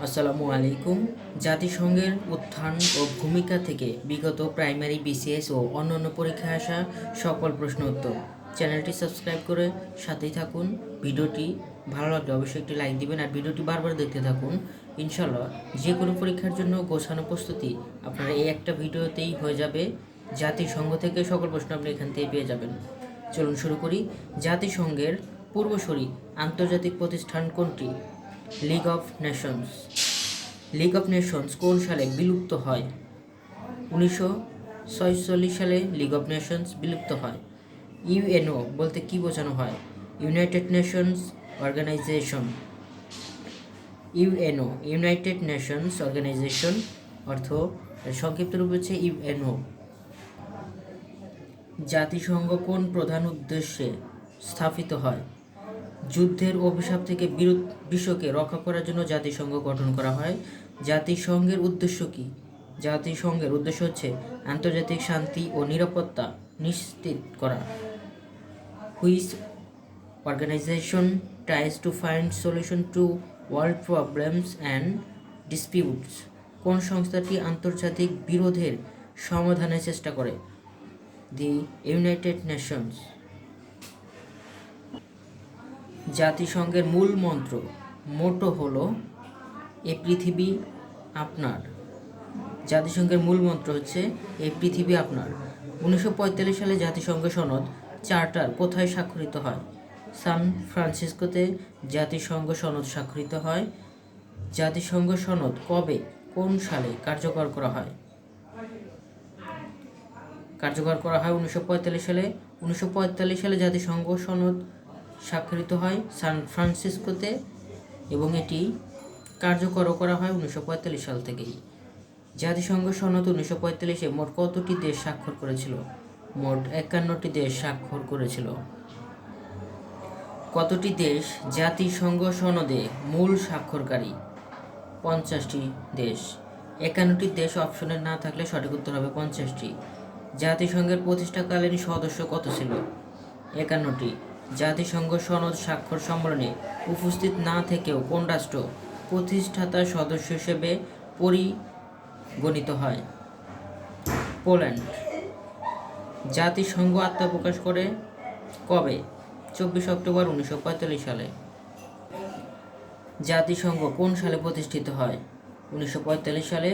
আসসালামু আলাইকুম। জাতিসংঘের উত্থান ও ভূমিকা থেকে বিগত প্রাইমারি, বিসিএস ও অন্যান্য পরীক্ষায় আসা সকল প্রশ্ন উত্তর। চ্যানেলটি সাবস্ক্রাইব করে সাথেই থাকুন। ভিডিওটি ভালো লাগলে অবশ্যই একটি লাইক দিবেন আর ভিডিওটি বারবার দেখতে থাকুন। ইনশাল্লাহ যে কোনো পরীক্ষার জন্য গোছানো প্রস্তুতি আপনারা এই একটা ভিডিওতেই হয়ে যাবে। জাতিসংঘ থেকে সকল প্রশ্ন আপনি এখান থেকে পেয়ে যাবেন। চলুন শুরু করি। জাতিসংঘের পূর্বসূরি আন্তর্জাতিক প্রতিষ্ঠান কোনটি? League of Nations. League of Nations কোন সালে বিলুপ্ত হয়? 1946 সালে লিগ অফ নেশনস বিলুপ্ত হয়। ইউএনও বলতে কি বোঝানো হয়? United Nations Organisation. UNO United Nations Organisation অর্থ সংক্ষিপ্ত রূপ হচ্ছে ইউএনও। জাতিসংঘ কোন প্রধান উদ্দেশ্যে স্থাপিত হয়? যুদ্ধের অভিশাপ থেকে বিশ্বকে রক্ষা করার জন্য জাতিসংঘ গঠন করা হয়। জাতিসংঘের উদ্দেশ্য কি? জাতিসংঘের উদ্দেশ্য হচ্ছে আন্তর্জাতিক শান্তি ও নিরাপত্তা নিশ্চিত করা। Which organisation tries to find solution to world problems and disputes. কোন সংস্থাটি আন্তর্জাতিক বিরোধের সমাধানের চেষ্টা করে? The United Nations. জাতিসংঘের মূল মন্ত্র মোটো হলো এই পৃথিবী আপনার। জাতিসংঘের মূল মন্ত্র হচ্ছে এই পৃথিবী আপনার। 1945 সালে জাতিসংঘ সনদ চার্টার কোথায় স্বাক্ষরিত হয়? সান ফ্রান্সিসকোতে জাতিসংঘ সনদ স্বাক্ষরিত হয়। জাতিসংঘ সনদ কবে কোন সালে কার্যকর করা হয়? কার্যকর করা হয় 1945 সালে। 1945 সালে জাতিসংঘ সনদ স্বাক্ষরিত হয় সান ফ্রান্সিসকোতে এবং এটি কার্যকরও করা হয় 1945 সাল থেকেই। জাতিসংঘ সনদ 1945-এ মোট কতটি দেশ স্বাক্ষর করেছিল? মোট 51টি দেশ স্বাক্ষর করেছিল। কতটি দেশ জাতিসংঘ সনদে মূল স্বাক্ষরকারী? 50টি দেশ। 51টি দেশ অপশনে না থাকলে সঠিক উত্তর হবে 50টি। জাতিসংঘের প্রতিষ্ঠাকালীন সদস্য কত ছিল? 51টি। জাতিসংঘ সনদ স্বাক্ষর সম্মেলনে উপস্থিত না থেকেও কোন রাষ্ট্র প্রতিষ্ঠাতা সদস্য হিসেবে পরিগণিত হয়? পোল্যান্ড। জাতিসংঘ আত্মপ্রকাশ করে কবে? 24 অক্টোবর 1945 সালে। জাতিসংঘ কোন সালে প্রতিষ্ঠিত হয়? 1945 সালে।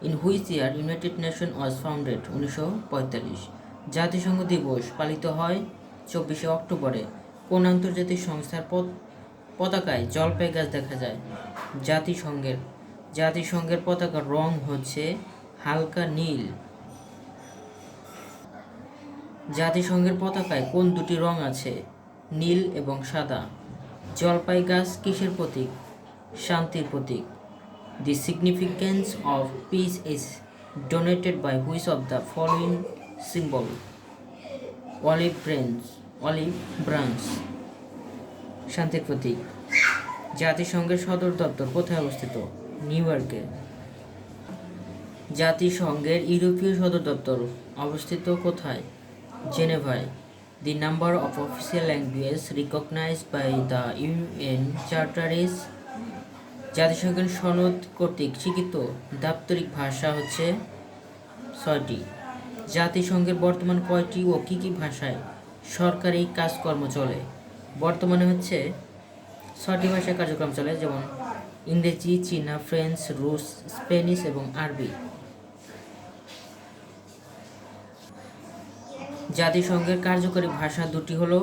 In which year United nation was founded? 1945। জাতিসংঘ দিবস পালিত হয় 24 অক্টোবরে। কোন আন্তর্জাতিক সংস্থার পতাকায় জলপাই গাছ দেখা যায়? জাতিসংঘের পতাকার রং হচ্ছে হালকা নীল। জাতিসংঘের পতাকায় কোন দুটি রং আছে? নীল এবং সাদা। জলপাই গাছ কিসের প্রতীক? শান্তির প্রতীক। The significance of peace is denoted by which of the following symbol? Olive branch শান্তির প্রতীক। জাতিসংঘের সদর দপ্তর কোথায় অবস্থিত? নিউ ইয়র্কে। জাতিসংঘের ইউরোপীয় সদর দপ্তর অবস্থিত কোথায়? জেনেভায়। The number of official languages recognized by the UN Charter is? জাতিসংঘের সনদ কর্তৃক স্বীকৃত দাপ্তরিক ভাষা হচ্ছে 6টি। জাতিসংঘের বর্তমান কয়টি ও কী কী ভাষায় সরকারি কাজকর্ম চলে? বর্তমানে হচ্ছে 6টি ভাষায় কার্যক্রম চলে, যেমন ইংরেজি, চীনা, ফ্রেঞ্চ, রুশ, স্প্যানিশ এবং আরবি। জাতিসংঘের কার্যকরী ভাষা দুটি হলো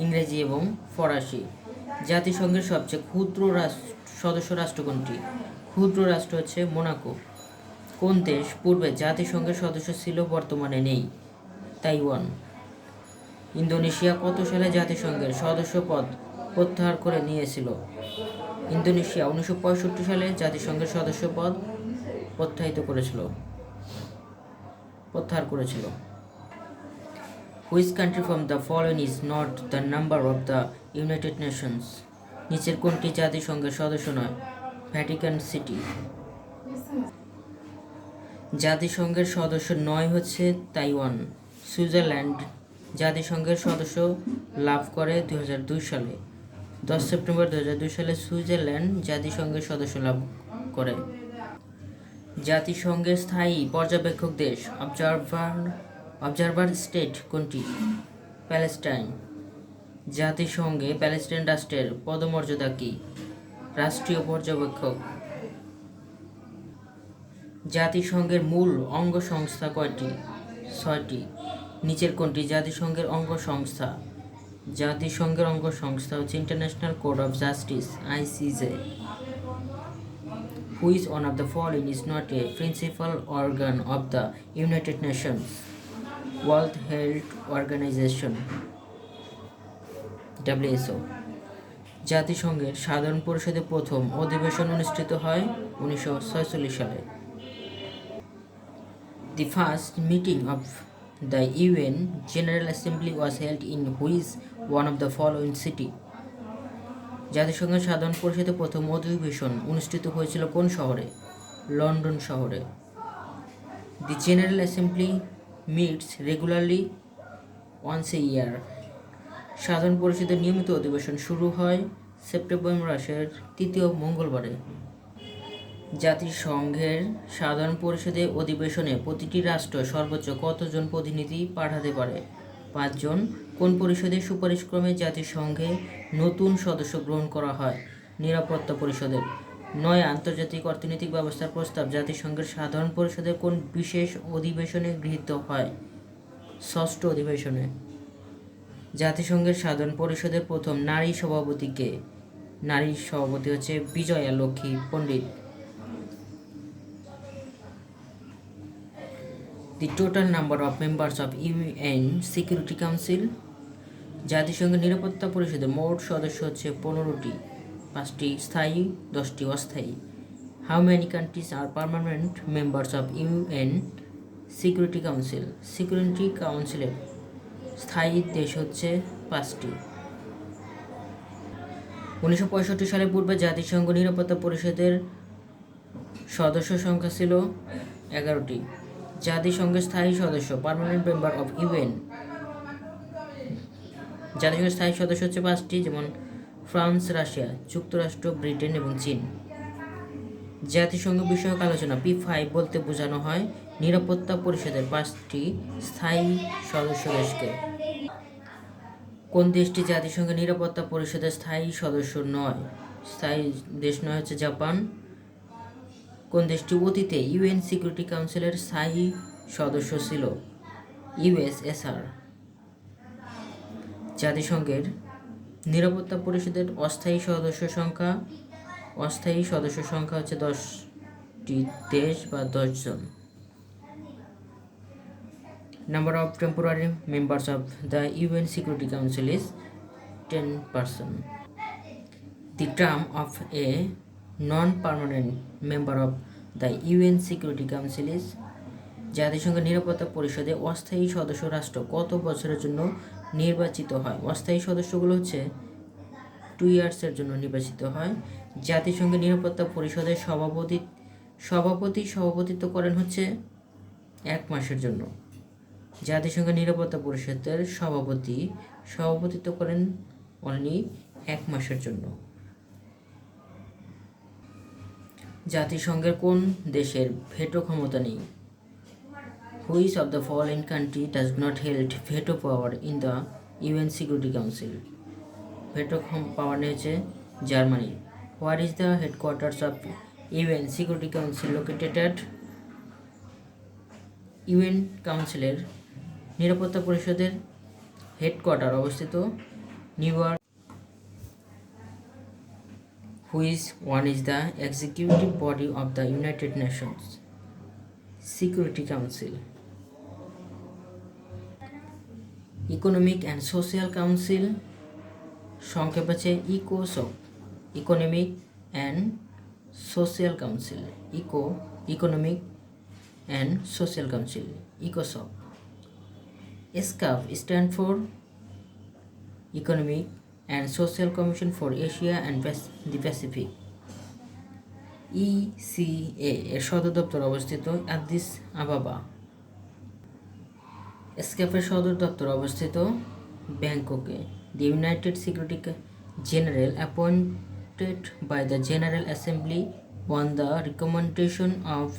ইংরেজি এবং ফরাসি। জাতিসংঘের সবচেয়ে ক্ষুদ্র সদস্য রাষ্ট্র কোনটি? ক্ষুদ্র রাষ্ট্র হচ্ছে মোনাকো। কোন দেশ পূর্বে জাতিসংঘের সদস্য ছিল বর্তমানে নেই? তাইওয়ান। ইন্দোনেশিয়া কত সালে জাতিসংঘের সদস্যপদ প্রত্যাহার করে নিয়েছিল? ইন্দোনেশিয়া 1965 সালে জাতিসংঘের সদস্যপদ প্রত্যাহার করেছিল। Which country from the following is not the member of the United Nations? নিচের কোনটি জাতিসংঘের সদস্য নয়? Vatican city. জাতিসংঘের সদস্য নয় হচ্ছে তাইওয়ান। সুইজারল্যান্ড জাতিসংঘের সদস্য লাভ করে 2002 সালে। 10 সেপ্টেম্বর 2002 সালে সুইজারল্যান্ড জাতিসংঘের সদস্য লাভ করে। জাতিসংঘের স্থায়ী পর্যবেক্ষক দেশ অবজারভার স্টেট কোনটি? প্যালেস্টাইন। জাতিসংঘে প্যালেস্টাইন রাষ্ট্রের পদমর্যাদা কি? রাষ্ট্রীয় পর্যবেক্ষক। জাতিসংঘের মূল অঙ্গ সংস্থা কয়টি? 6টি। নিচের কোনটি জাতিসংঘের অঙ্গ সংস্থা? জাতিসংঘের অঙ্গ সংস্থা হচ্ছে international Court of justice ICJ। Which one of the following is not a principal organ of the United Nations? World Health Organization WHO। জাতিসংঘের সাধারণ পরিষদের প্রথম অধিবেশন অনুষ্ঠিত হয় 1946 সালে। The first meeting of the UN General Assembly was held in which one of the following city? জাতিসংঘের সাধারণ পরিষদের প্রথম অধিবেশন অনুষ্ঠিত হয়েছিল কোন শহরে? লন্ডন শহরে। The General Assembly meets regularly once a year. সাধারণ পরিষদের নিয়মিত অধিবেশন শুরু হয় সেপ্টেম্বর মাসের 3য় মঙ্গলবারে। জাতিসংঘের সাধারণ পরিষদের অধিবেশনে প্রতিটি রাষ্ট্র সর্বোচ্চ কতজন প্রতিনিধি পাঠাতে পারে? 5 জন। কোন পরিষদের সুপারিশক্রমে জাতিসংঘে নতুন সদস্য গ্রহণ করা হয়? নিরাপত্তা পরিষদের। 9 আন্তর্জাতিক অর্থনৈতিক ব্যবস্থার প্রস্তাব জাতিসংঘের সাধারণ পরিষদের কোন বিশেষ অধিবেশনে গৃহীত হয়? 6ষ্ঠ অধিবেশনে। জাতিসংঘের সাধারণ পরিষদের প্রথম নারী সভাপতি কে? নারী সভাপতি হচ্ছে বিজয়া লক্ষ্মী পণ্ডিত। The total number of members of UN Security Council. জাতিসংঘের নিরাপত্তা পরিষদের মোট সদস্য হচ্ছে 15টি, 5টি স্থায়ী, 10টি অস্থায়ী। How many countries are permanent members of UN Security Council? Security কাউন্সিলের স্থায়ী দেশ হচ্ছে 5টি। 1965 সালের পূর্বে জাতিসংঘ নিরাপত্তা পরিষদের সদস্য সংখ্যা ছিল 11টি। জাতিসংঘের স্থায়ী সদস্য পার্মানেন্ট মেম্বার অফ ইউএন। জাতিসংঘের স্থায়ী সদস্য হচ্ছে 5টি, যেমন ফ্রান্স, রাশিয়া, যুক্তরাষ্ট্র, ব্রিটেন এবং চীন। জাতিসংঘ বিষয়ক আলোচনা P5 বলতে বোঝানো হয় নিরাপত্তা পরিষদের 5টি স্থায়ী সদস্য দেশকে। কোন দেশটি জাতিসংঘের নিরাপত্তা পরিষদের স্থায়ী সদস্য নয়? স্থায়ী দেশ নয় হচ্ছে জাপান। কোন দেশটি অতীতে ইউএন সিকিউরিটি কাউন্সিলের স্থায়ী সদস্য ছিল? USSR। জাতিসংঘের নিরাপত্তা পরিষদের অস্থায়ী সদস্য সংখ্যা হচ্ছে 10টি দেশ বা 10 জন। Number of temporary members of the UN Security Council is 10%. The term of a non-permanent member of the UN Security Council is. জাতিসংঘের নিরাপত্তা পরিষদে অস্থায়ী সদস্য রাষ্ট্র কত বছরের জন্য নির্বাচিত হয়? অস্থায়ী সদস্যগুলো হচ্ছে 2 ইয়ার্সের জন্য নির্বাচিত হয়। জাতিসংঘের নিরাপত্তা পরিষদের সভাপতিত্ব করেন হচ্ছে 1 মাসের জন্য। জাতিসংঘের নিরাপত্তা পরিষদের সভাপতিত্ব করেন অনলি 1 মাসের জন্য। জাতিসংঘের কোন দেশের ভেটো ক্ষমতা নেই? Which of the following country does not hold veto power in the UN Security Council? Veto power নিয়েছে Germany. Where is the headquarters of UN Security Council located at? UN কাউন্সিলের নিরাপত্তা পরিষদের হেডকোয়ার্টার অবস্থিত new York. Which one is the executive body of the United Nations Security Council? Economic and Social Council সংক্ষেপ আছে ইকোসক। Economic and Social Council, Economic and Social Council, ECOSOC. ESCAF stand for Economic and Social Commission for Asia and the Pacific. ECA এর সদর দপ্তর অবস্থিত অ্যাডিস আবাবা। এসক্যাফের সদর দপ্তর অবস্থিত ব্যাংককে। The United Secretary General appointed by the General Assembly on the recommendation of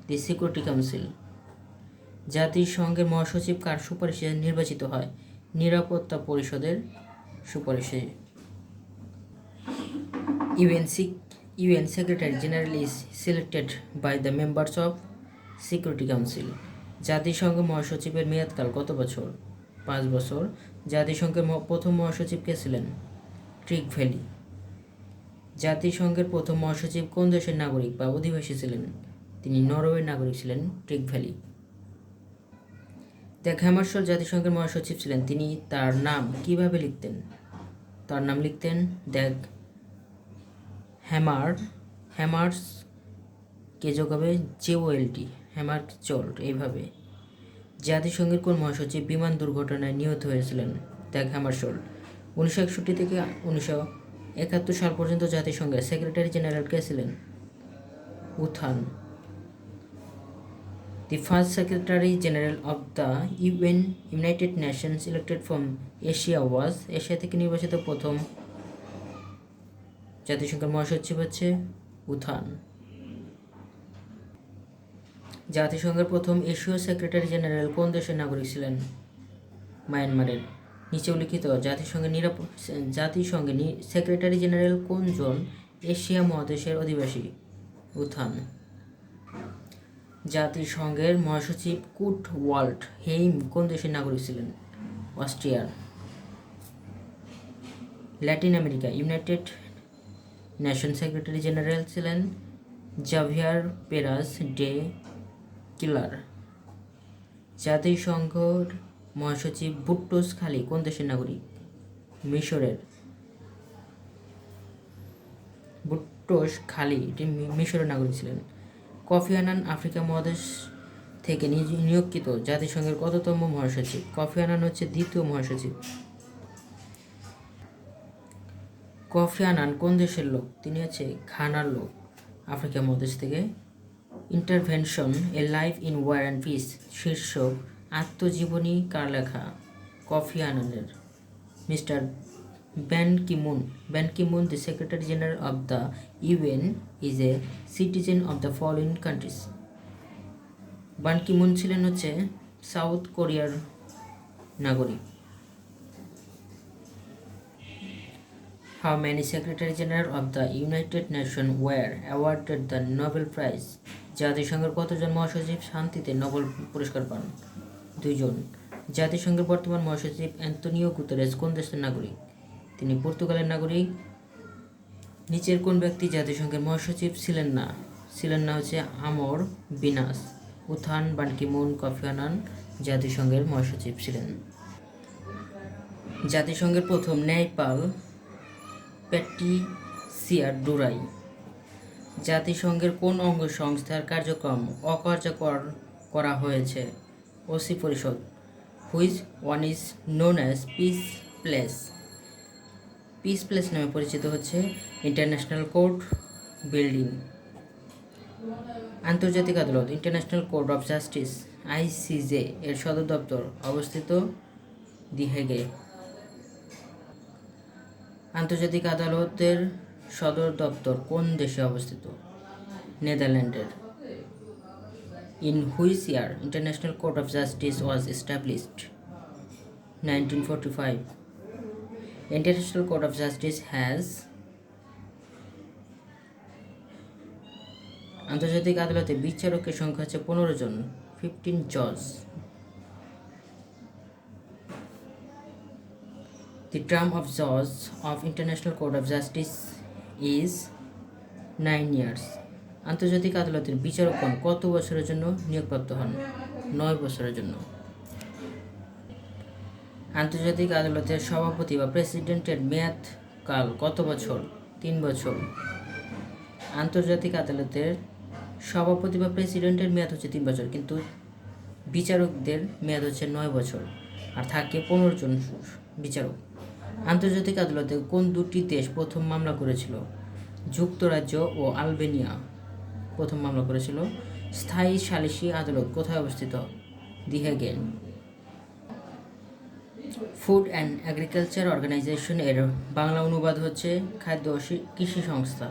the Security Council. জাতিসংঘের মহাসচিব কার সুপারিশে নির্বাচিত হয়? নিরাপত্তা পরিষদের সুপারিশে। UN Secretary General is selected by the members of Security Council. জাতিসংঘ মহাসচিবের মেয়াদকাল কত বছর? 5 বছর। জাতিসংঘের প্রথম মহাসচিব কে ছিলেন? Trick valley. জাতিসংঘের প্রথম মহাসচিব কোন দেশের নাগরিক বা অধিবাসী ছিলেন? তিনি নরওয়ের নাগরিক ছিলেন, ট্রিক ভ্যালি। দ্যাগ হ্যামারশোল্ড জাতিসংঘের মহাসচিব ছিলেন, তিনি তার নাম কিভাবে লিখতেন? তার নাম লিখতেন দ্যাগ হ্যামার্স কে যোগ হবে JOLT, হ্যামারচোল্ড, এইভাবে। জাতিসংঘের কোন মহাসচিব বিমান দুর্ঘটনায় নিহত হয়েছিলেন? দ্যাগ হ্যামারশোল্ড। 1961 থেকে 1971 সাল পর্যন্ত জাতিসংঘের সেক্রেটারি জেনারেল কে ছিলেন? উথান। The first Secretary General of the United Nations elected from Asia was, Asia থেকে নির্বাচিত প্রথম জাতিসংঘের মহাসচিব হচ্ছে উথান। জাতিসংঘের প্রথম এশীয় সেক্রেটারি জেনারেল কোন দেশের নাগরিক ছিলেন? মায়ানমারের। নিচে উল্লিখিত জাতিসংঘের সেক্রেটারি জেনারেল কোনজন এশিয়া মহাদেশের অধিবাসী? উথান। জাতিসংঘের মহাসচিব কুট ওয়াল্ট হেইম কোন দেশের নাগরিক ছিলেন? অস্ট্রিয়ার। Latin America United nation secretary general ছিলেন জাভিয়ার পেরাস ডে কিলার। জাতিসংঘের মহাসচিব বুট্রোস খালি কোন দেশের নাগরিক? মিশরের। বুট্রোস খালি মিশরের নাগরিক ছিলেন। কফি আনান আফ্রিকা মহাদেশ থেকে নিয়োগকৃত জাতিসংঘের কততম মহাসচিব? কফি আনান হচ্ছে দ্বিতীয় মহাসচিব। কফি আনান কোন দেশের লোক? তিনি হচ্ছে ঘানার লোক, আফ্রিকা মহাদেশ থেকে। Intervention a life in war and peace শীর্ষক আত্মজীবনী কার লেখা? কফি আনানের। Mister Ban Ki moon the Secretary General of the UN is a citizen of the following countries. Ban Ki moon ছিলেন হচ্ছে সাউথ কোরিয়ার নাগরিক। How many Secretary General of the United Nations were awarded the Nobel Prize? জাতিসংঘের কতজন মহাসচিব শান্তিতে Nobel পুরস্কার পান? 2 জন। জাতিসংঘের বর্তমান মহাসচিব অ্যান্তোনিও গুতেরেস কোন দেশের নাগরিক? তিনি পর্তুগালের নাগরিক। নিচের কোন ব্যক্তি জাতিসংঘের মহাসচিব ছিলেন না হচ্ছে আমর বিনাস। উথান, বান কিমুন, কফি আনান জাতিসংঘের মহাসচিব ছিলেন। জাতিসংঘের প্রথম ন্যায়পাল প্যাট্রিসিয়া ডুরাই। জাতিসংঘের কোন অঙ্গ সংস্থার কার্যক্রম অকার্যকর করা হয়েছে? ওসি পরিষদ। Which one is known as piece place নামে পরিচিত হচ্ছে ইন্টারন্যাশনাল কোর্ট বিল্ডিং। আন্তর্জাতিক আদালত international Court of justice ICJ এর সদর দপ্তর অবস্থিত দি হেগে। আন্তর্জাতিক আদালতের সদর দপ্তর কোন দেশে অবস্থিত? নেদারল্যান্ডের। In which year International Court of Justice was established? 1945. International Court of Justice has আন্তর্জাতিক আদালতে বিচারকের সংখ্যা হচ্ছে 15 জন, 15 জজ। The term of judge of International Court of Justice is 9 years. আন্তর্জাতিক আদালতের বিচারকগণ কত বছরের জন্য নিয়োগপ্রাপ্ত হন? 9 বছরের জন্য। আন্তর্জাতিক আদালতের সভাপতি বা প্রেসিডেন্টের মেয়াদ কাল কত বছর? 3 বছর। আন্তর্জাতিক আদালতের সভাপতি বা প্রেসিডেন্টের মেয়াদ হচ্ছে 3 বছর, কিন্তু বিচারকদের মেয়াদ হচ্ছে 9 বছর, আর থাকে 15 জন বিচারক। আন্তর্জাতিক আদালতে কোন দুটি দেশ প্রথম মামলা করেছিল? যুক্তরাজ্য ও আলবেনিয়া প্রথম মামলা করেছিল। স্থায়ী সালিসি আদালত কোথায় অবস্থিত? দি হেগে। ফুড অ্যান্ড এগ্রিকালচার অর্গানাইজেশন এর বাংলা অনুবাদ হচ্ছে খাদ্য ও কৃষি সংস্থা।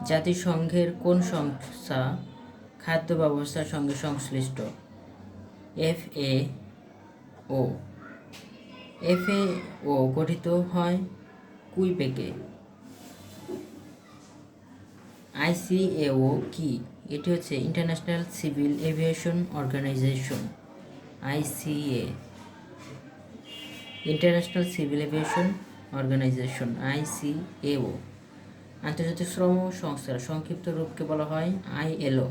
জাতিসংঘের কোন সংস্থা খাদ্য ব্যবস্থার সঙ্গে সংশ্লিষ্ট? FAO। FAO গঠিত হয় কুইবেকে। ICAO কি? এটি হচ্ছে International Civil Aviation Organisation. ICA, International Civil Aviation Organisation. ICAO। আন্তর্জাতিক শ্রম সংস্থার সংক্ষিপ্ত রূপকে বলা হয় ILO।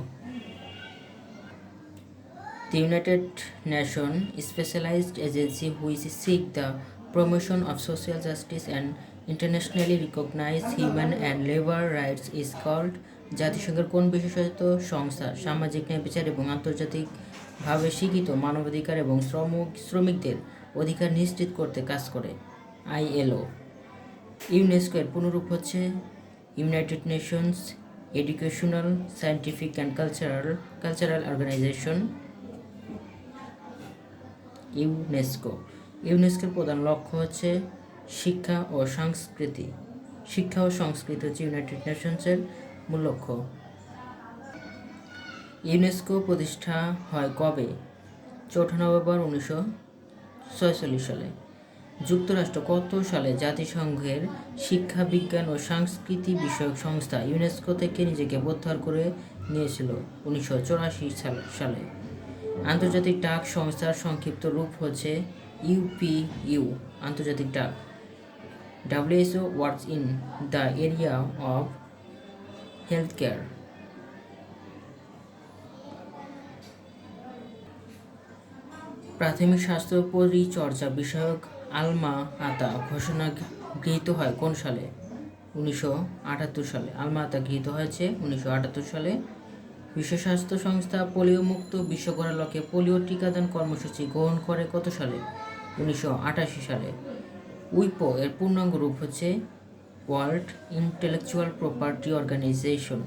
The United Nations specialized agency which seek the promotion of social justice and internationally recognized human and labor rights is called। জাতিসংঘের কোন বিশেষায়িত সংস্থা সামাজিক ন্যায় বিচার এবং আন্তর্জাতিকভাবে স্বীকৃত মানবাধিকার এবং শ্রমিকদের অধিকার নিশ্চিত করতে কাজ করে? ILO। ইউনেস্কো এর পুনরূপ হচ্ছে United Nations Educational, Scientific and Cultural Organisation. ইউনেস্কোর প্রধান লক্ষ্য হচ্ছে শিক্ষা ও সংস্কৃতি হচ্ছে ইউনাইটেড নেশনসের মূল লক্ষ্য। ইউনেস্কো প্রতিষ্ঠা হয় কবে? 4 নভেম্বর 1946 সালে। যুক্তরাষ্ট্র কত সালে জাতিসংঘের শিক্ষা, বিজ্ঞান ও সংস্কৃতি বিষয়ক সংস্থা ইউনেস্কো থেকে নিজেকে প্রত্যাহার করে নিয়েছিল? 1984 সালে। আন্তর্জাতিক ডাক সংস্থার সংক্ষিপ্ত রূপ হচ্ছে UPU। আন্তর্জাতিক ডাক। WHO works in the area of healthcare। প্রাথমিক স্বাস্থ্য পরিচর্যা বিষয়ক আলমা-আতা ঘোষণা গৃহীত হয় কোন সালে? 1978 সালে। আলমা-আতা গৃহীত হয়েছে 1978 সালে। বিশ্ব স্বাস্থ্য সংস্থা পোলিও মুক্ত বিশ্ব গড়ার লক্ষ্যে পোলিও টিকাদান কর্মসূচি গ্রহণ করে কত সালে? 1988 সালে। উইপো এর পূর্ণাঙ্গ রূপ হচ্ছে ওয়ার্ল্ড ইন্টেলেকচুয়াল প্রপার্টি অর্গানাইজেশন।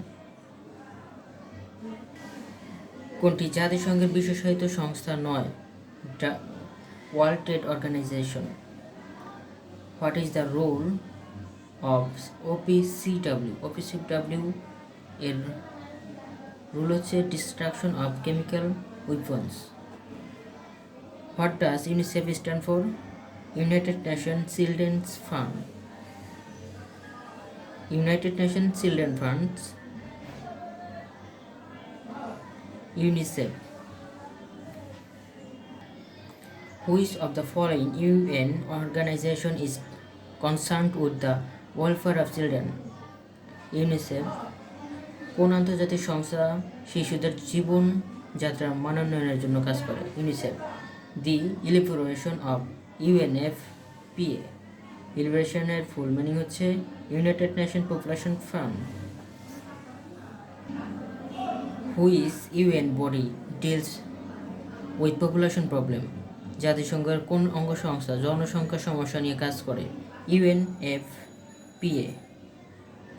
কোনটি জাতিসংঘের বিশেষায়িত সংস্থা নয়? World Trade Organisation. What is the role of OPCW? OPCW এর রুল হচ্ছে destruction of chemical weapons. What does UNICEF stand for? United Nation Children's Fund. United Nation children funds. UNICEF। Which of the following UN organization is concerned with the welfare of children? UNICEF। কোন আন্তর্জাতিক সংস্থা শিশুদের জীবন যাত্রার মানোন্নয়নের জন্য কাজ করে? UNICEF। The Elaboration of UNFPA। ইলিবারেশনের full meaning হচ্ছে United Nation Population Fund. Which UN body deals with population problem? জাতিসংঘের কোন অঙ্গ সংস্থা জনসংখ্যা সমস্যা নিয়ে কাজ করে? UNFPA।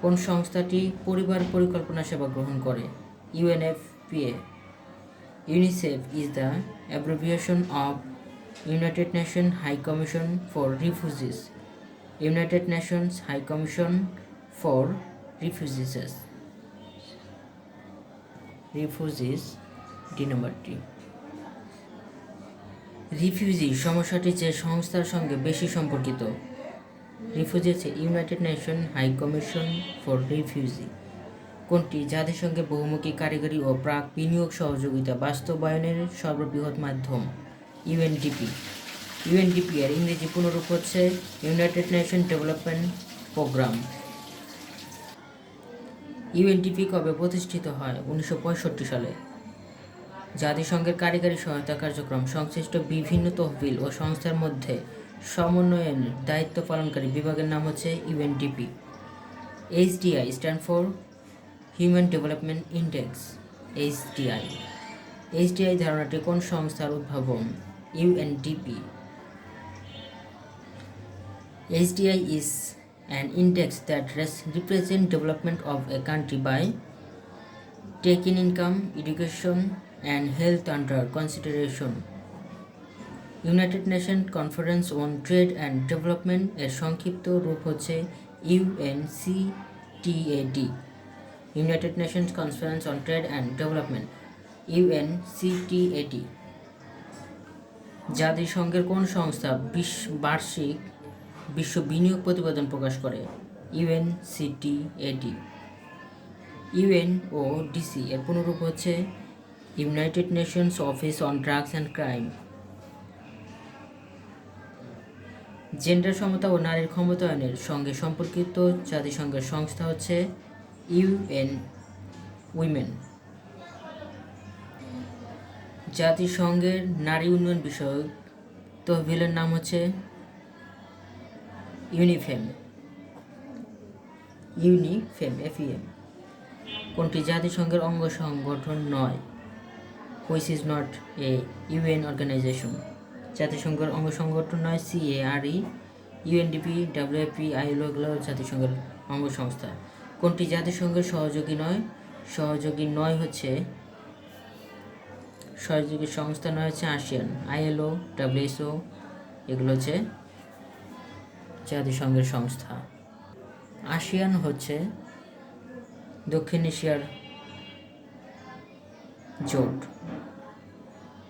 কোন সংস্থাটি পরিবার পরিকল্পনা সেবা গ্রহণ করে? UNFPA। UNICEF is the abbreviation of United Nations High Commission for Refugees। United Nations High Commission for Refugees। D number T। Refugee সমস্যাটি যে সংস্থার সঙ্গে বেশি সম্পর্কিত? রিফিউজি হচ্ছে United Nation High Commission for refugee. কোনটি জাতিসংঘের বহুমুখী কারিগরি ও প্রাক বিনিয়োগ সহযোগিতা বাস্তবায়নের সর্ববৃহৎ মাধ্যম? UNDP। UNDP এর ইংরেজি পুনরূপ হচ্ছে United Nation Development Programme. UNDP কবে প্রতিষ্ঠিত হয়? 1965 সালে। জাতিসংঘের কারিগরি সহায়তা কার্যক্রম সংশ্লিষ্ট বিভিন্ন তহবিল ও সংস্থার মধ্যে সমন্বয়ের দায়িত্ব পালনকারী বিভাগের নাম হচ্ছে UNDP। HDI stand for human development index. HDI ধারণাটি কোন সংস্থার উদ্ভাবন? UNDP। HDI is an index that represents development of a country by taking income, education and health under consideration। United nation conference on Trade and development এর সংক্ষিপ্ত রূপ হচ্ছে UNCTAD। United Nations conference on Trade and development, UNCTAD। জাতিসংঘের কোন সংস্থা বার্ষিক বিশ্ব বিনিয়োগ প্রতিবেদন প্রকাশ করে? UNCTAD। UNODC এর পুনরূপ হচ্ছে United Nations office on drugs and crime. Gender সমতা ও নারীর ক্ষমতায়নের সঙ্গে সম্পর্কিত জাতিসংঘের সংস্থা হচ্ছে UN উইমেন। জাতিসংঘের নারী উন্নয়ন বিষয়ক তহবিলের নাম হচ্ছে ইউনিফেম, FEM। কোনটি জাতিসংঘের অঙ্গ সংগঠন নয়? Which is not a UN organisation. জাতিসংঘের অঙ্গ সংগঠন নয় CARE, UNDP, WFP, ILO এগুলো জাতিসংঘের অঙ্গ সংস্থা। কোনটি জাতিসংঘের সহযোগী নয়? সহযোগী সংস্থা নয় হচ্ছে ASEAN, ILO, WHO এগুলো হচ্ছে জাতিসংঘের সংস্থা। ASEAN হচ্ছে দক্ষিণ এশিয়ার জোট,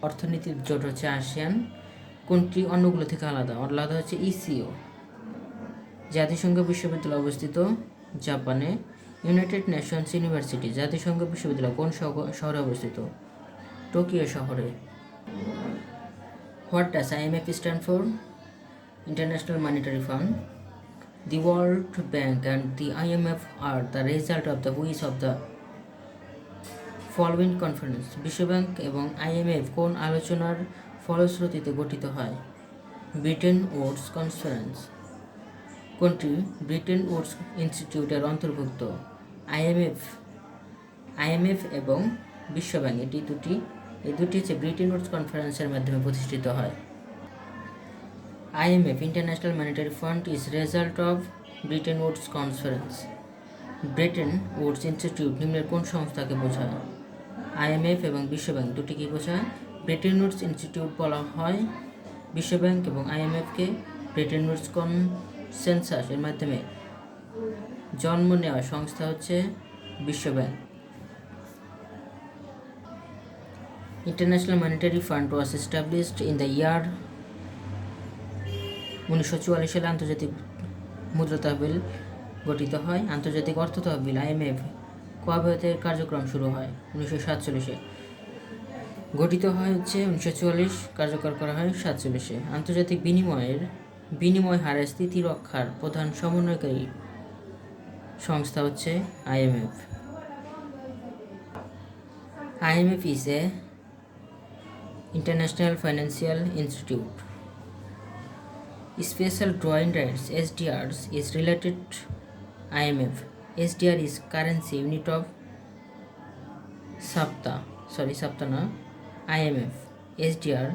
অর্থনীতির জোট হচ্ছে ASEAN। কোনটি অন্যগুলো থেকে আলাদা? আলাদা হচ্ছে ECO। জাতিসংঘ বিশ্ববিদ্যালয় অবস্থিত জাপানে। ইউনাইটেড নেশনস ইউনিভার্সিটি জাতিসংঘ বিশ্ববিদ্যালয় কোন শহরে অবস্থিত? টোকিও শহরে। What does IMF stand for? International monetary fund. The World Bank and the IMF are the result of the which of the following conference? বিশ্বব্যাংক এবং IMF কোন আলোচনার ফলশ্রুতিতে গঠিত হয়? Britain Woods conference. কোনটি ব্রিটেন উডস ইনস্টিটিউটের অন্তর্ভুক্ত? IMF এবং বিশ্বব্যাংক এই দুটি হচ্ছে ব্রিটেন উডস কনফারেন্সের মাধ্যমে প্রতিষ্ঠিত হয়। IMF International Monetary Fund is result of Bretton Woods Conference. Bretton Woods institute নিম্নের কোন সংস্থাকে বোঝায়? IMF এবং বিশ্বব্যাংক দুটি কি বোঝায়? ব্রেটন উডস ইনস্টিটিউট বলা হয় বিশ্বব্যাংক এবং IMFকে ব্রেটন উডস কনসেনসাস এর মাধ্যমে জন্ম নেওয়া সংস্থা হচ্ছে বিশ্বব্যাংক। International Monetary Fund was established in the year 1944 সালে আন্তর্জাতিক মুদ্রা তহবিল গঠিত হয়। আন্তর্জাতিক অর্থ তহবিল IMF কবে হতে কার্যক্রম শুরু হয়? 1947-এ। গঠিত হয় হচ্ছে 1944, কার্যকর করা হয় 1947-এ। আন্তর্জাতিক বিনিময় হারের স্থিতি রক্ষার প্রধান সমন্বয়কারী সংস্থা হচ্ছে IMF। IMF is a international financial institute. Special drawing rights SDRs is related to IMF. SDR is currency unit of IMF. SDR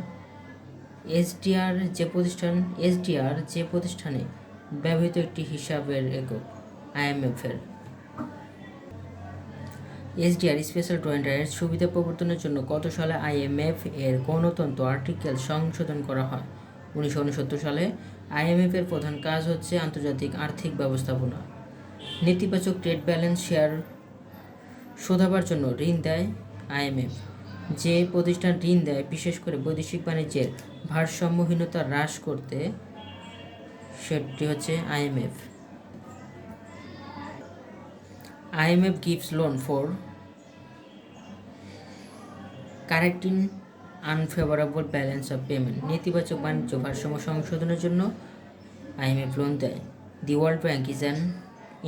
যে প্রতিষ্ঠানে ব্যবহৃত একটি হিসাবের একক IMF এর। SDR স্পেশাল ড্রয়িং রাইটস সুবিধা প্রবর্তনের জন্য কত সালে IMF এর গণতন্ত্র আর্টিকেল সংশোধন করা হয়? 1969 সালে। IMF এর প্রধান কাজ হচ্ছে আন্তর্জাতিক আর্থিক ব্যবস্থাপনা। নেতিবাচক ট্রেড ব্যালেন্স শেয়ার শোধাবার জন্য ঋণ দেয় IMF। যে প্রতিষ্ঠান ঋণ দেয় বিশেষ করে বৈদেশিক বাণিজ্যের ভারসাম্যহীনতা হ্রাস করতে, সেটি হচ্ছে IMF। IMF gives loan for correcting unfavorable balance of payment. নেতিবাচক বাণিজ্য ভারসাম্য সংশোধনের জন্য IMF লোন দেয়। The World Bank is an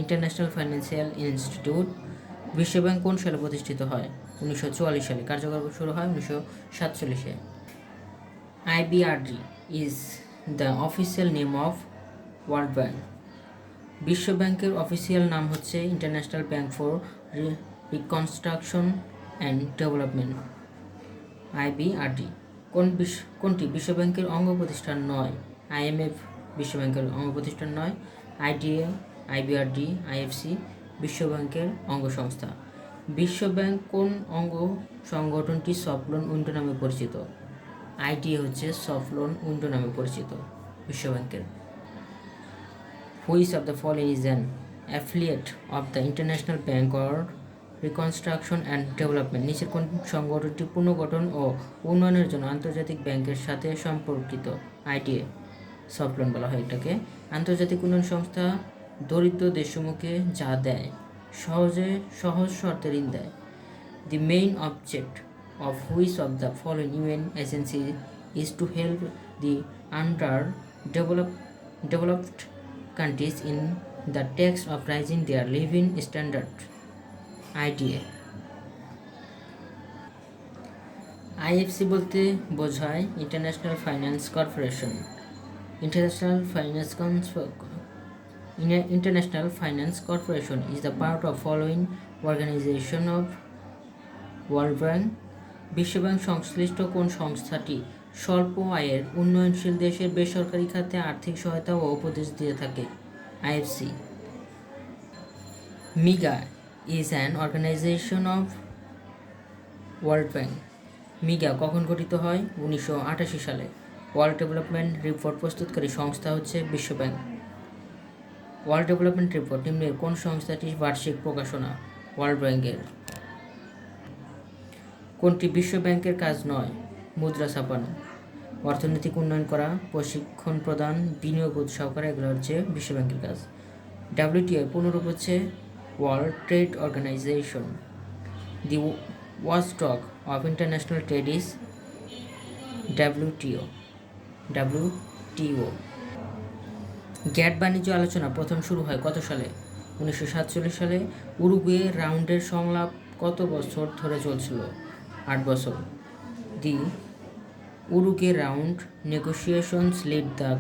international financial institute. বিশ্বব্যাংক কোন সালে প্রতিষ্ঠিত হয়? 1944 সালে। কার্যকর শুরু হয় 1947-এ। IBRD is the official name of World Bank. বিশ্ব ব্যাংকের অফিসিয়াল নাম হচ্ছে international bank for reconstruction and development, IBRD। কোনটি বিশ্ব ব্যাংকের অঙ্গ প্রতিষ্ঠান নয়? IMF বিশ্ব ব্যাংকের অঙ্গ প্রতিষ্ঠান নয়। IDA, IBRD, IFC বিশ্ব ব্যাংকের অঙ্গ সংস্থা। বিশ্ব ব্যাংক কোন অঙ্গ সংগঠনটি সফট লোন উইন্ডো নামে পরিচিত? IDA হচ্ছে সফট লোন উইন্ডো নামে পরিচিত বিশ্ব ব্যাংকের। Which of the following is an affiliate of the International Bank or reconstruction and development. নিচের কোন সংগঠনটি পুনর্গঠন ও উন্নয়নের জন্য আন্তর্জাতিক ব্যাংকের সাথে সম্পর্কিত? আইডিএ সফট লোন বলা হয় এটাকে। আন্তর্জাতিক উন্নয়ন সংস্থা দরিদ্র দেশসমূহকে যা দেয় সহজ শর্তে ঋণ দেয়। The main object of which of the following UN agencies is to help the underdeveloped countries in the task of raising their living standard? IDA. IFC বলতে বোঝায় international finance corporation. International Finance Corporation is the part of following organization of world bank. বিশ্বব্যাংক সংশ্লিষ্ট কোন সংস্থাটি স্বল্প আয়ের উন্নয়নশীল দেশের বেসরকারি খাতে আর্থিক সহায়তা ও উপদেশ দিয়ে থাকে? IFC. MIGA is an organisation of World Bank. MIGA কখন গঠিত হয়? 1988 সালে। ওয়ার্ল্ড ডেভেলপমেন্ট রিপোর্ট প্রস্তুতকারী সংস্থা হচ্ছে বিশ্বব্যাংক। ওয়ার্ল্ড ডেভেলপমেন্ট রিপোর্ট নিম্নের কোন সংস্থাটির বার্ষিক প্রকাশনা? ওয়ার্ল্ড ব্যাংকের। কোনটি বিশ্ব ব্যাংকের কাজ নয়? মুদ্রা ছাপানো। অর্থনৈতিক উন্নয়ন করা, প্রশিক্ষণ প্রদান, বিনিয়োগ উৎসাহ করা, এগুলো হচ্ছে বিশ্ব ব্যাংকের কাজ। ডাব্লিউটিও এর পুনরূপ হচ্ছে World Trade Organization. The watchdog of international trade is WTO. GATT বাণিজ্য আলোচনা প্রথম শুরু হয় কত সালে? 1947 সালে। উরুগুয়ে রাউন্ডের সংলাপ কত বছর ধরে চলছিল? 8 বছর। The Uruguay round negotiations lead the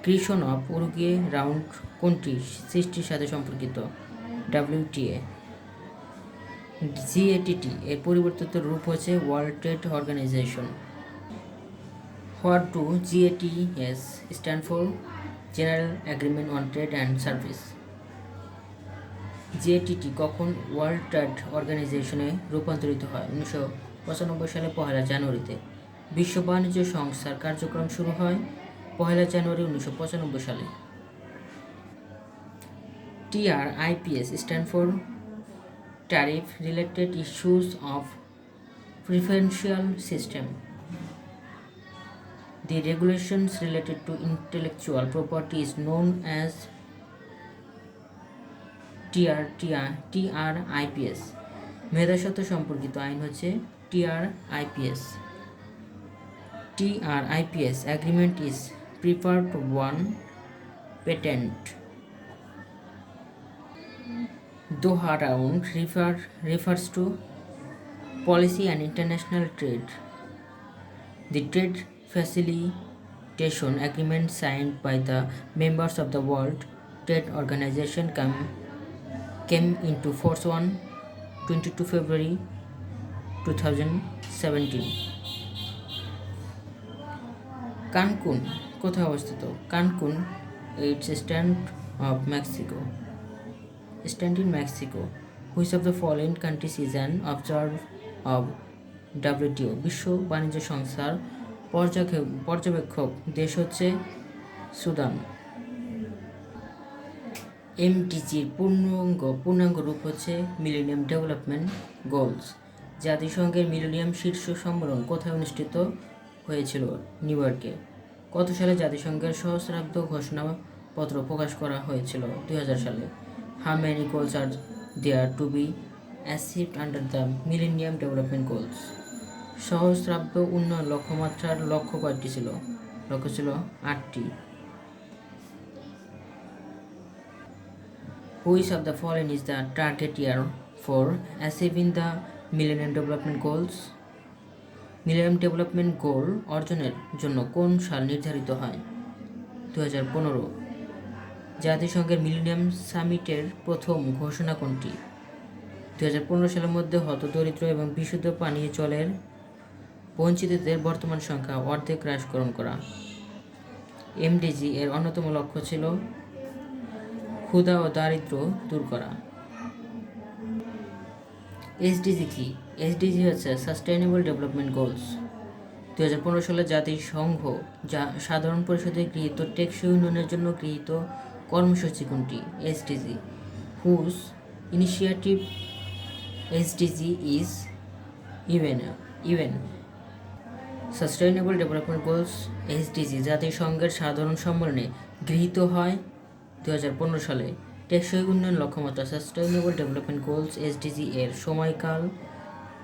creation of Uruguay round কোনটি সৃষ্টির সাথে সম্পর্কিত? ডাব্লিউটিএ। জিএটিটি এর পরিবর্তিত রূপ হচ্ছে World Trade Organisation. What do GATS stand for? General Agreement on Trade and Service. GATT কখন ওয়ার্ল্ড ট্রেড অর্গানাইজেশনে রূপান্তরিত হয়? 1995 সালে 1 জানুয়ারিতে। বিশ্ব বাণিজ্য সংস্থার কার্যক্রম শুরু হয় 1 জানুয়ারি 1995 সালে। TRIPS stand for tariff related issues of preferential system. The regulations related to intellectual property is known as TRIPS. মেধাস্বত্ব সম্পর্কিত আইন হচ্ছে TRIPS. TRIPS agreement is preferred one patent. Doha round refers to policy and international trade. The trade facilitation agreement signed by the members of the World Trade Organization came into force on 22 February 2017. Cancun কোথায় অবস্থিত? Cancun it's stand in Mexico. Which of the following countries is an observer of WTO? বিশ্ব বাণিজ্য সংস্থার পর্যবেক্ষক দেশ হচ্ছে Sudan. MDGর পূর্ণাঙ্গ রূপ হচ্ছে মিলেনিয়াম ডেভেলপমেন্ট গোলস। জাতিসংঘের মিলেনিয়াম শীর্ষ সম্মেলন কোথায় অনুষ্ঠিত হয়েছিল? নিউ ইয়র্কে। কত সালে জাতিসংঘের সহস্রাব্দ ঘোষণাপত্র প্রকাশ করা হয়েছিল? 2000 সালে। How many goals are there to be achieved under the Millennium Development Goals? সহস্রাব্দ উন্নয়ন লক্ষ্যমাত্রার লক্ষ্য কয়টি ছিল? লক্ষ্য ছিল 8টি। Which of the following is the target year for achieving the Millennium Development Goals? Millennium Development Goal অর্জনের জন্য কোন সাল নির্ধারিত হয়? 2015। জাতিসংঘের মিলেনিয়াম সামিটের প্রথম ঘোষণা কোনটি? 2015 সালের মধ্যে হতদরিদ্র এবং বিশুদ্ধ পানীয় জলের বঞ্চিতদের বর্তমান সংখ্যা অর্ধেক হ্রাসকরণ করা। MDG এর অন্যতম লক্ষ্য ছিল ক্ষুধা ও দারিদ্র্য দূর করা। SDG কি? SDG হচ্ছে সাস্টেইনেবল ডেভেলপমেন্ট গোলস। 2015 সালে জাতিসংঘ সাধারণ পরিষদে গৃহীত টেকসই উন্নয়নের জন্য গৃহীত কর্মসূচি কোনটি? SDG. Whose initiative SDG is even sustainable development goals SDG জাতিসংঘের সাধারণ সম্মেলনে গৃহীত হয় 2015 সালে। টেকসই উন্নয়ন লক্ষ্যমাত্রা সাস্টেইনেবল ডেভেলপমেন্ট গোলস SDG এর সময়কাল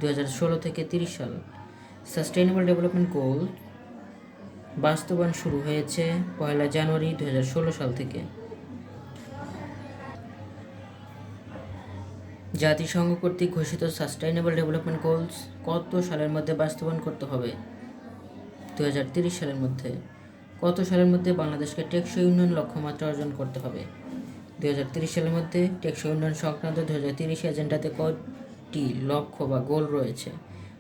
2016 থেকে 30 সাল। সাস্টেইনেবল ডেভেলপমেন্ট গোল বাস্তবায়ন শুরু হয়েছে 1 জানুয়ারি 2016 সাল থেকে। জাতিসংঘ কর্তৃক ঘোষিত সাস্টেইনেবল ডেভেলপমেন্ট গোলস কত সালের মধ্যে বাস্তবায়ন করতে হবে? 2030 সালের মধ্যে। কত সালের মধ্যে বাংলাদেশকে টেকসই উন্নয়ন লক্ষ্যমাত্রা অর্জন করতে হবে? 2030 সালের মধ্যে। টেকসই উন্নয়ন সংক্রান্ত 2030 এজেন্ডাতে কয়টি লক্ষ্য বা গোল রয়েছে?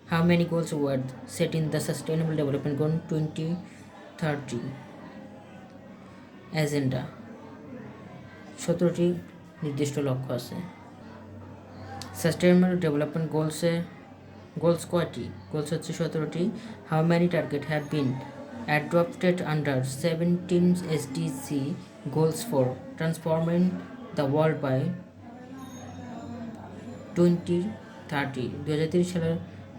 How many goals were set in the sustainable development goal 2030 agenda? 17টি নির্দিষ্ট লক্ষ্য আছে। সাস্টেইনেবল ডেভেলপমেন্ট গোলস কয়টি? গোলস হচ্ছে 17টি। How many target have been adopted under 17 SDG goals for transforming the world by 2030? 2030 সালের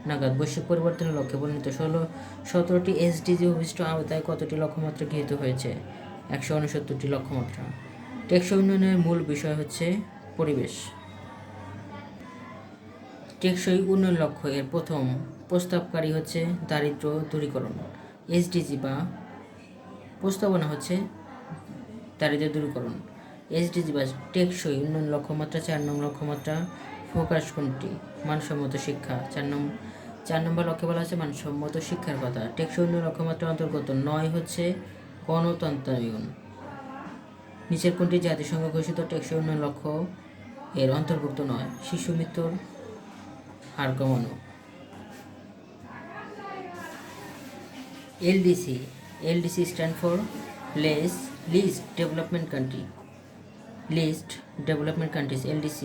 নাগাদ বৈশ্বিক পরিবর্তনের লক্ষ্যে পরিণত 17টি SDG অভিষ্ট আওতায় কতটি লক্ষ্যমাত্রা গৃহীত হয়েছে? 169টি লক্ষ্যমাত্রা। টেকসই উন্নয়নের মূল বিষয় হচ্ছে পরিবেশ। টেকসই উন্নয়ন লক্ষ্য এর প্রথম প্রস্তাবকারী হচ্ছে দারিদ্র্য দূরীকরণ। SDG বা প্রস্তাবনা হচ্ছে দারিদ্র্য দূরীকরণ। SDG বা টেকসই উন্নয়ন লক্ষ্যমাত্রা 4 নং লক্ষ্যমাত্রা ফোকাস কোনটি? মানসম্মত শিক্ষা। 4 নম্বর লক্ষ্যে বলা আছে মানসম্মত শিক্ষার কথা। টেকসই উন্নয়ন লক্ষ্যমাত্রার অন্তর্গত 9 হচ্ছে গণতন্ত্রায়ন। নিচের কোনটি জাতিসংঘ ঘোষিত টেকসই উন্নয়ন লক্ষ্য এর অন্তর্ভুক্ত নয়? শিশু মৃত্যুর হার কমানো। LDC stand for least development countries LDC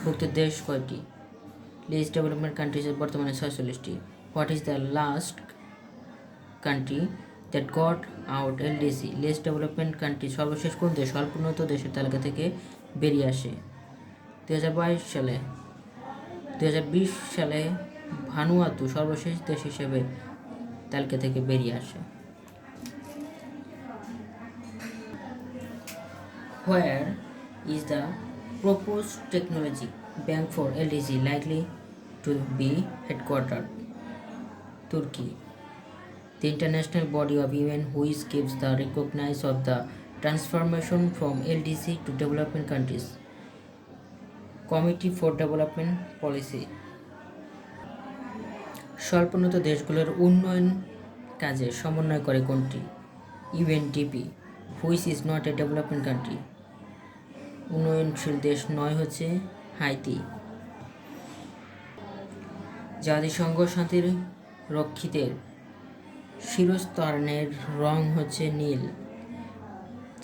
ভুক্ত দেশ কয়টি? লিস্ট ডেভেলপমেন্ট কান্ট্রিজ বর্তমানে 46টি। What is the last country that got out LDC? Least development country সর্বশেষ কোন দেশ স্বল্পোন্নত দেশের তালিকা থেকে বেরিয়ে আসে? 2020 সালে ভানুয়াতু সর্বশেষ দেশ হিসেবে তালিকা থেকে বেরিয়ে আসে। Where is the proposed technology bank for LDC likely to be headquartered? Turkey. The international body of UN which gives the recognize of the transformation from LDC to developing countries. Committee for Development Policy. স্বল্পোন্নত দেশগুলোর উন্নয়ন কাজে সমন্বয় করে কোনটি? UNDP. Which is not a developing country? উন্নয়নশীল দেশ 9 হচ্ছে হাইতি। জাতিসংঘ শান্তির রক্ষীদের শিরস্ত্রাণের রং হচ্ছে নীল।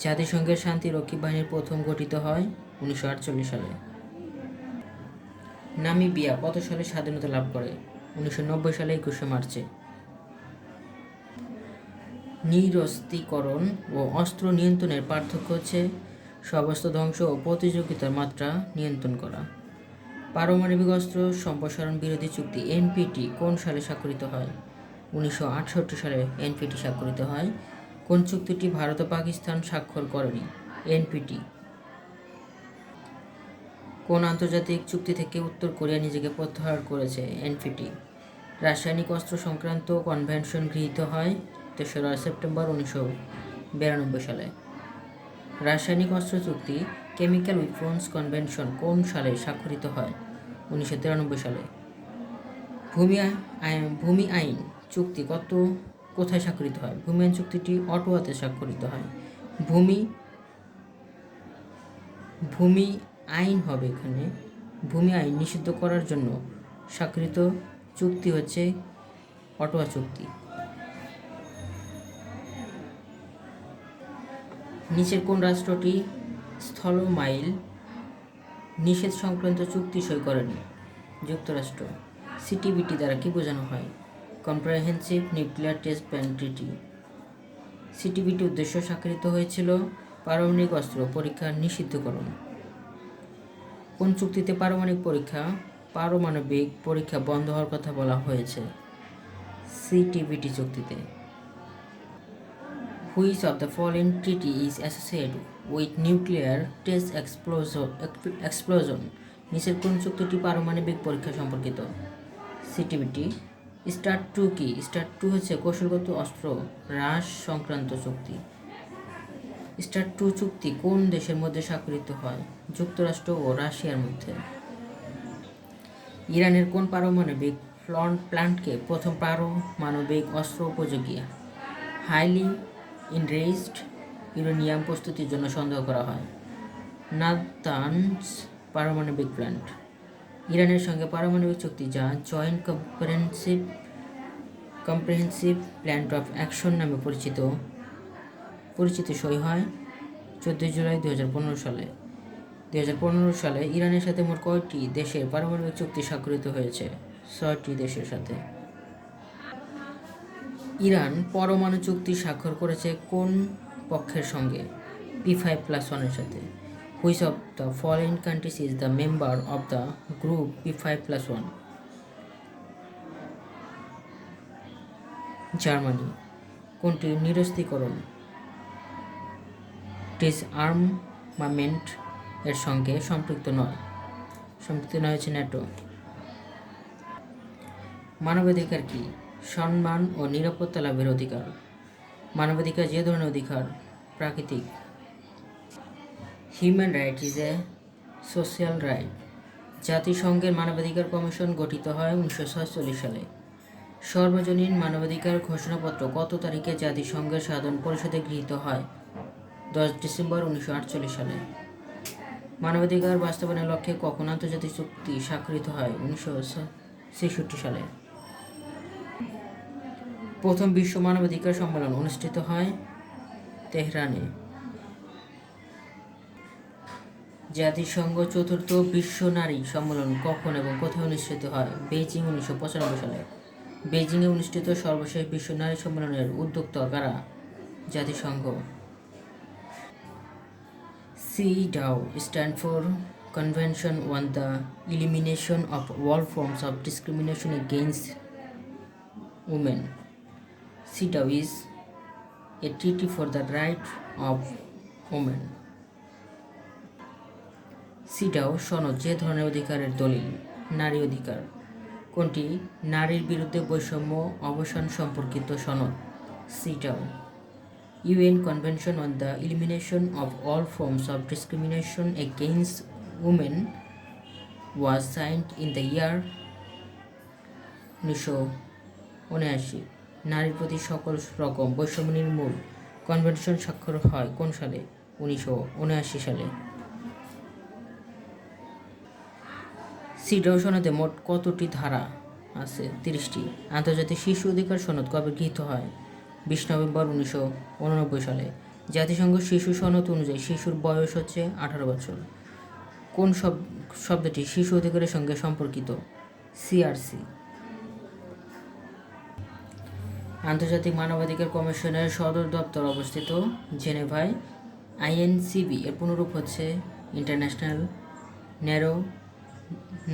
জাতিসংঘের শান্তিরক্ষী বাহিনীর প্রথম গঠিত হয় 1948 সালে। নামিবিয়া কত সালে স্বাধীনতা লাভ করে? 1990 সালে 21শে মার্চে। নিরস্ত্রীকরণ ও অস্ত্র নিয়ন্ত্রণের পার্থক্য হচ্ছে সর্বস্ত্র ধ্বংস ও প্রতিযোগিতার মাত্রা নিয়ন্ত্রণ করা। পারমাণবিক অস্ত্র সম্প্রসারণ বিরোধী চুক্তি NPT কোন সালে স্বাক্ষরিত হয়? 1968 সালে NPT স্বাক্ষরিত হয়। কোন চুক্তিটি ভারত ও পাকিস্তান স্বাক্ষর করেনি? NPT। কোন আন্তর্জাতিক চুক্তি থেকে উত্তর কোরিয়া নিজেকে প্রত্যাহার করেছে? NPT। রাসায়নিক অস্ত্র সংক্রান্ত কনভেনশন গৃহীত হয় 3রা সেপ্টেম্বর 1992 সালে। রাসায়নিক অস্ত্র চুক্তি কেমিক্যাল উইপন্স কনভেনশন কোন সালে স্বাক্ষরিত হয়? 1993 সালে। ভূমি আইন চুক্তি কোথায় স্বাক্ষরিত হয়? ভূমি আইন চুক্তিটি অটোয়াতে স্বাক্ষরিত হয়। ভূমি আইন হবে এখানে। ভূমি আইন নিষিদ্ধ করার জন্য স্বাক্ষরিত চুক্তি হচ্ছে অটোয়া চুক্তি। নিচের কোন রাষ্ট্রটি স্থলমাইল নিষেধ সংক্রান্ত চুক্তি সই করেনি? যুক্তরাষ্ট্র। CTBT দ্বারা কি বোঝানো হয়? Comprehensive Nuclear Test Ban Treaty. CTBT উদ্দেশ্য স্বাক্ষরিত হয়েছিল পারমাণবিক অস্ত্র পরীক্ষা নিষিদ্ধকরণ। কোন চুক্তিতে পারমাণবিক পরীক্ষা পারমাণবিক পরীক্ষা বন্ধ হওয়ার কথা বলা হয়েছে? সিটিবিটি চুক্তিতে। Which of the following treaty is associated with nuclear test explosion? নিচের কোন চুক্তিটি পারমাণবিক পরীক্ষা সম্পর্কিত? সিটিবিটি। স্টার্ট 2 কি? স্টার্ট 2 হচ্ছে কৌশলগত অস্ত্র হ্রাস সংক্রান্ত চুক্তি। স্টার্ট 2 চুক্তি কোন দেশের মধ্যে স্বাক্ষরিত হয়? যুক্তরাষ্ট্র ও রাশিয়ার মধ্যে। ইরানের কোন পারমাণবিক প্ল্যান্টকে প্রথম পারমাণবিক অস্ত্র উপযোগী হাইলি এনরিচড ইউরেনিয়াম প্রস্তুতির জন্য সন্দেহ করা হয়? নাতানস পারমাণবিক প্ল্যান্ট। ইরানের সঙ্গে পারমাণবিক চুক্তি, যা joint comprehensive plan of action নামে পরিচিত সই হয় 14 জুলাই 2015 সালে। 2015 সালে ইরানের সাথে মোট কয়টি দেশের পারমাণবিক চুক্তি স্বাক্ষরিত হয়েছে? 6টি দেশের সাথে। ইরান পরমাণু চুক্তি স্বাক্ষর করেছে কোন পক্ষের সঙ্গে? P5+1 এর সাথে। Which of the following countries is the member of the group P5+1? Germany. কোনটি নিরস্ত্রীকরণ ডিসআর্মামেন্ট এর সঙ্গে সম্পৃক্ত নয় হচ্ছে ন্যাটো। মানবাধিকার কি? সম্মান ও নিরাপত্তা লাভের অধিকার। মানবাধিকার যে ধরনের অধিকার? প্রাকৃতিক। Human right is a social right. জাতিসংঘের মানবাধিকার কমিশন গঠিত হয় 1946 সালে। সর্বজনীন মানবাধিকার ঘোষণাপত্র কত তারিখে জাতিসংঘের সাধারণ পরিষদে গৃহীত হয়? 10 ডিসেম্বর 1948 সালে। মানবাধিকার বাস্তবায়নের লক্ষ্যে কখন আন্তর্জাতিক চুক্তি স্বাক্ষরিত হয়? 1966 সালে। প্রথম বিশ্ব মানবাধিকার সম্মেলন অনুষ্ঠিত হয় তেহরানে। জাতিসংঘ চতুর্থ বিশ্ব নারী সম্মেলন কখন এবং কোথায় অনুষ্ঠিত হয়? বেইজিং 1995 সালে। বেইজিংয়ে অনুষ্ঠিত সর্বশেষ বিশ্ব নারী সম্মেলনের উদ্যোক্তা কারা? জাতিসংঘ। CEDAW stand for Convention on the Elimination of All Forms of Discrimination Against Women. CEDAW is a treaty for the right of women. CEDAW সনদ যে ধরনের অধিকারের দলিল? নারী অধিকার। কোনটি নারীর বিরুদ্ধে বৈষম্য অবসান সম্পর্কিত সনদ? CEDAW. UN Convention on the Elimination of All Forms of Discrimination Against Women was signed in the year 1979. নারীর প্রতি সকল রকম বৈষম্য নির্মূল কনভেনশন স্বাক্ষর হয় কোন সালে? 1979 সালে। CEDAW সনদে মোট কতটি ধারা আছে? 30টি। আন্তর্জাতিক শিশু অধিকার সনদ কবে গৃহীত হয়? 20 নভেম্বর 1989 সালে। জাতিসংঘ শিশু সনদ অনুযায়ী শিশুর বয়স হচ্ছে 18 বছর। কোন শব্দটি শিশু অধিকারের সঙ্গে সম্পর্কিত? CRC। আন্তর্জাতিক মানবাধিকার কমিশনের সদর দপ্তর অবস্থিত জেনেভায়। INCB এর পুনরূপ হচ্ছে international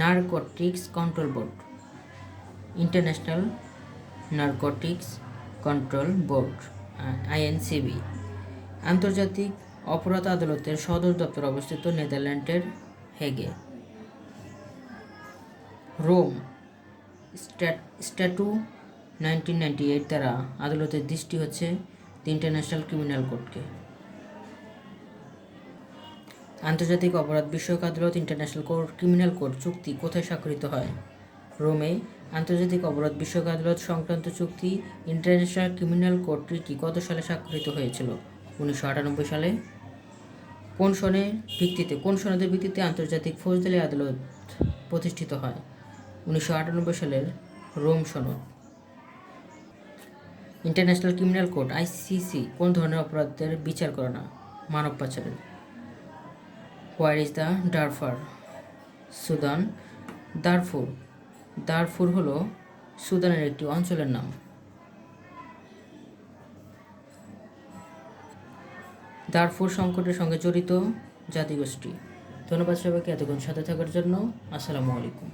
narcotics control board. International narcotics control board INCB। আন্তর্জাতিক অপরাধ আদালতের সদর দপ্তর অবস্থিত নেদারল্যান্ডের হেগে। রোম স্ট্যাটু 1998 দ্বারা আদালতের দৃষ্টি হচ্ছে ইন্টারন্যাশনাল ক্রিমিনাল কোর্টকে। আন্তর্জাতিক অপরাধ বিষয়ক আদালত ইন্টারন্যাশনাল ক্রিমিনাল কোর্ট চুক্তি কোথায় স্বাক্ষরিত হয়? রোমে। আন্তর্জাতিক অপরাধ বিষয়ক আদালত সংক্রান্ত চুক্তি ইন্টারন্যাশনাল ক্রিমিনাল কোর্ট ট্রিটি কত সালে স্বাক্ষরিত হয়েছিল? 1998 সালে। কোন সনদের ভিত্তিতে আন্তর্জাতিক ফৌজদারি আদালত প্রতিষ্ঠিত হয়? 1998 সালের রোম সনদ। ইন্টারন্যাশনাল ক্রিমিনাল কোর্ট ICC কোন ধরনের অপরাধের বিচার করে না? মানব পাচারের। Where is the Darfur? Sudan. Darfur হলো সুদানের একটি অঞ্চলের নাম। দারফুর সংকটের সঙ্গে জড়িত জাতিগোষ্ঠী। ধন্যবাদ সবাইকে এতক্ষণ সাথে থাকার জন্য। আসসালামু আলাইকুম।